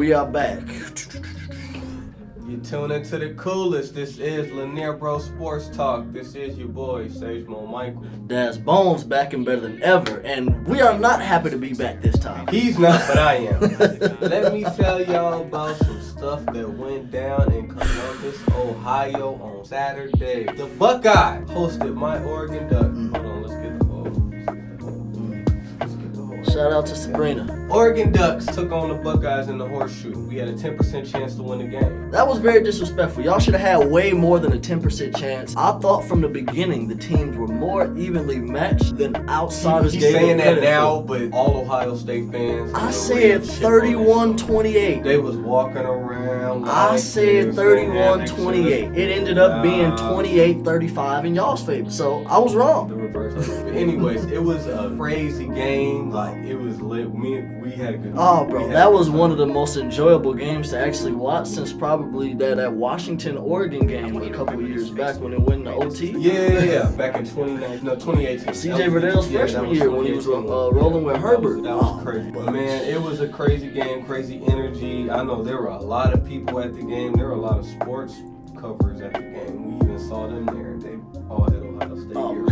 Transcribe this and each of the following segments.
We are back. You tune into the coolest. This is Lanier Bro Sports Talk. This is your boy, Sage Mo Michael. That's Bones back and better than ever, and we are not happy to be back this time. He's not, but I am. Let me tell y'all about some stuff that went down in Columbus, Ohio on Saturday. The Buckeyes hosted my Oregon Ducks. Hold on, let's get the ball. Shout out to Sabrina. Oregon Ducks took on the Buckeyes in the Horseshoe. We had a 10% chance to win the game. That was very disrespectful. Y'all should have had way more than a 10% chance. I thought from the beginning the teams were more evenly matched than outsiders He's gave saying it that credit now, for. but all Ohio State fans. I said 31-28. They was walking around. I like said this, and that 31-28. It ended up being 28-35 in y'all's favor. So I was The wrong. reverse. But anyways, it was a crazy game. Like, it was lit. We had a good. Oh, bro, that was one of the most enjoyable games to actually watch since probably that Washington-Oregon game a couple of years back when it went into OT. Yeah. Back in 2018. CJ Verdell's freshman year when he was rolling with Herbert. That was crazy. But man, it was a crazy game, crazy energy. I know there were a lot of people at the game. There were a lot of sports covers at the game. We even saw them there. They all had Ohio State gear.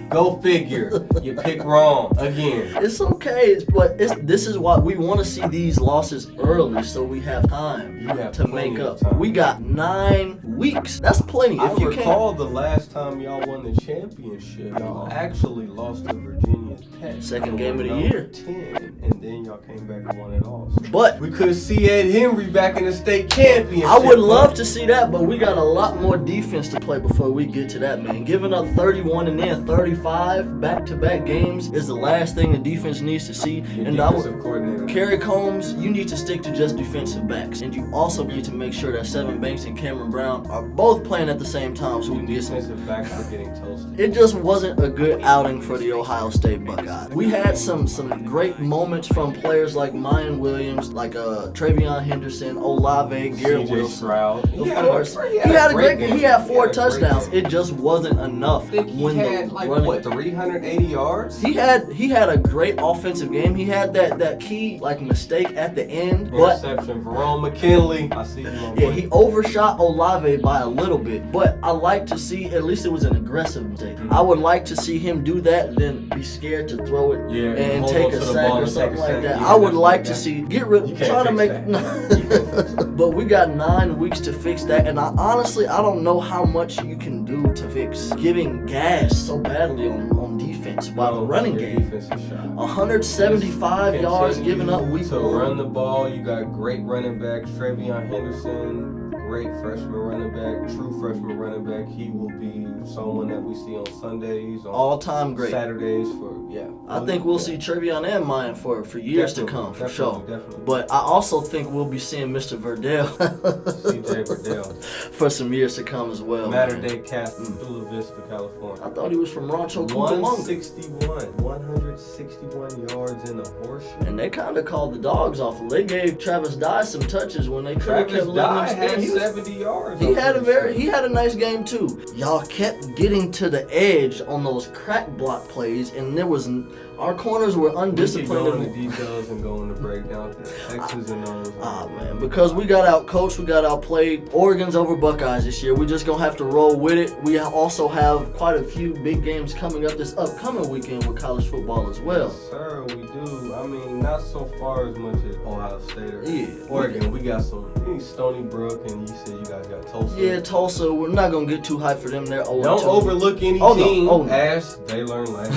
Go figure. You pick wrong again. It's okay, but this is why we want to see these losses early so we have time You have to plenty make of up. time. We got 9 weeks. That's plenty. I If you recall the last time y'all won the championship, y'all actually lost to Virginia Tech. Second game of the Number year. 10, and then y'all came back and won it all. So But we could see Ed Henry back in the state championship. I would love to see that, but we got a lot more defense to play before we get to that, man. Giving up 31 and then 35 back-to-back games is the last thing the defense needs to see. Your And I would. defensive coordinator. Kerry Combs, you need to stick to just defensive backs. And you also need to make sure that Seven Banks and Cameron Brown are both playing at the same time so we can get some. Defensive backs are getting toasted. It just wasn't a good outing for the Ohio State Buckeyes. We had some great moments from players like Mayan Williams, like Travion Henderson, Olave, Garrett CJ Wilson. Stroud. Of course. He had a great game. He had 4 touchdowns. It just wasn't enough I think he when had the like running. what, 380 yards? He had a great offensive game. He had that key like mistake at the end, but Interception. Verone McKinley. I see you on yeah, he overshot Olave by a little bit. But I like to see at least it was an aggressive mistake. I would like to see him do that, then be scared to throw it Yeah, and hold take on a to the sack ball or and take something a like sack. that. Yeah, I would that's like what to that- see You can't try to fix make. that. You can't fix that. But we got 9 weeks to fix that, and I honestly don't know how much you can do to fix giving gas so badly on defense while the running Your game. defensive shot. 175 yards Continue given up week to 1. run the ball. You got great running backs. Travion Henderson, great freshman running back, true freshman running back. He will be someone that we see on Sundays, on All-time great. Saturdays I think we'll see Travion and Mayan for years to come, for sure. Definitely. But I also think we'll be seeing Mr. Verdell CJ Verdell, for some years to come as well. Matter man. Day Captain, Chula Vista, California. I thought he was from Rancho Cucamonga. 161 yards in the horseshoe. And they kind of called the dogs off. They gave Travis Dye some touches when they could have Travis kept Dye letting him had stand. He was- 70 yards. He I'm had pretty sure. a nice game too. Y'all kept getting to the edge on those crack block plays, and our corners were We can undisciplined. go into details and go into breakdown. X's and O's. Man, because we got out coached, we got outplayed. Oregon's over Buckeyes this year. We just gonna have to roll with it. We also have quite a few big games coming up this upcoming weekend with college football as well. Sir, we do. I mean, not so far as much as Ohio State or Yeah. Oregon. We got some Stony Brook, and you said you guys got Tulsa. Yeah, Tulsa. We're not gonna get too hyped for them. They're 0-2. Don't overlook any Oh, no. team. Oh, no. As they learn last.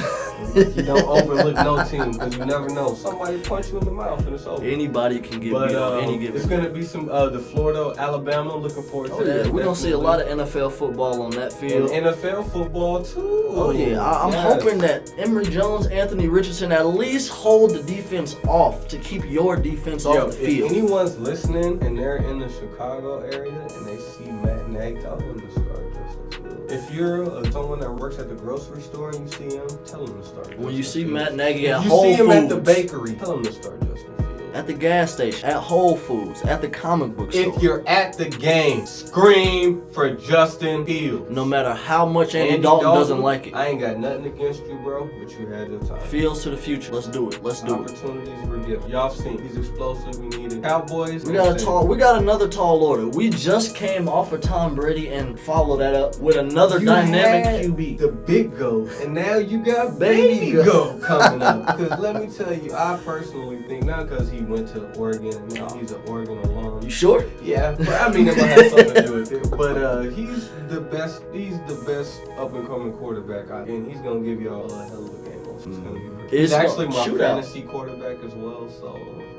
You don't overlook no team because you never know. Somebody punch you in the mouth and it's over. Anybody can get But beat on any given. it's gonna be some the Florida, Alabama. Looking forward to Oh, yeah, that. we're gonna see a lot of NFL football on that field. and NFL football too. Oh yeah, I'm Yes. hoping that Emory Jones, Anthony Richardson at least hold the defense off to keep your defense Yo, off the field. if anyone's listening and they're in the Chicago area and they see Matt Nagy, tell them to start Justin Fields. If you're someone that works at the grocery store and you see him, tell him to start. When you Justin see Fields. Matt Nagy if at you Whole see him Foods, at the bakery, tell him to start Justin Fields. at the gas station, at Whole Foods, at the comic book store. If you're at the game, scream for Justin Fields. No matter how much Andy Dalton doesn't like it. I ain't got nothing against you, bro, but you had your time. Fields to the future. Let's do it. Let's do it. Opportunities were given. Y'all seen he's explosive. We need it. Cowboys. We got another tall order. We just came off of Tom Brady and follow that up with another dynamic QB. The big go, and now you got baby go coming up. Because let me tell you, I personally think not because he went to Oregon and now he's an Oregon alum. You sure? Yeah, but I mean it might have something to do with it. But he's the best. He's the best up and coming quarterback, and he's gonna give y'all a hell of a game. It's gonna be great. He's actually my fantasy quarterback as well.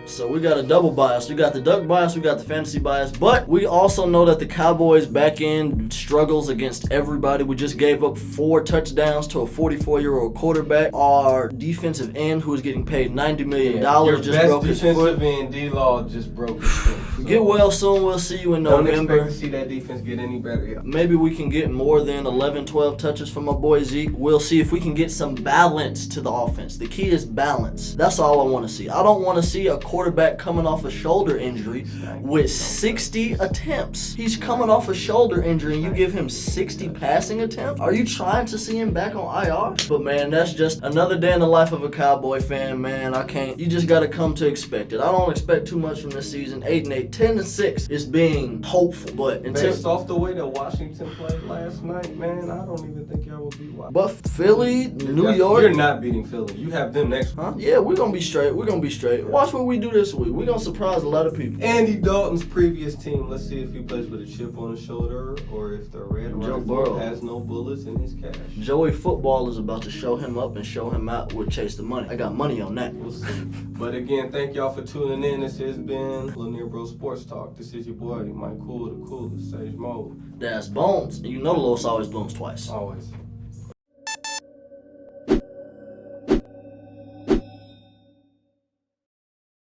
So we got a double bias. We got the Duck bias, we got the fantasy bias, but we also know that the Cowboys back end struggles against everybody. We just gave up 4 touchdowns to a 44-year-old quarterback. Our defensive end, who is getting paid $90 million, just broke his foot. Your best defensive end, D-Law, just broke his foot. So get well soon. We'll see you in November. Don't expect to see that defense get any better. Yeah. Maybe we can get more than 11, 12 touches from my boy Zeke. We'll see if we can get some balance to the offense. The key is balance. That's all I want to see. I don't want to see a quarterback coming off a shoulder injury with 60 attempts. He's coming off a shoulder injury and you give him 60 passing attempts? Are you trying to see him back on IR? But man, that's just another day in the life of a Cowboy fan, man. You just got to come to expect it. I don't expect too much from this season. 8-8, 10-6 is being hopeful, but based off the way that Washington played last night, man, I don't even think y'all will beat Washington. But Philly, New York. You're not beating Philly. You have them next week. Huh? Yeah, we're going to be straight. Watch what we do this week. We're going to surprise a lot of people. Andy Dalton's previous team, let's see if he plays with a chip on his shoulder or if the Red Rifle has no bullets in his cash. Joey Football is about to show him up and show him out with Chase the Money. I got money on that. We'll see. But again, thank y'all for tuning in. This has been Lanier Bro Sports Talk. This is your boy, Mike Cool, the coolest, Sage Mode. That's Bones. You know the Los always blooms twice. Always.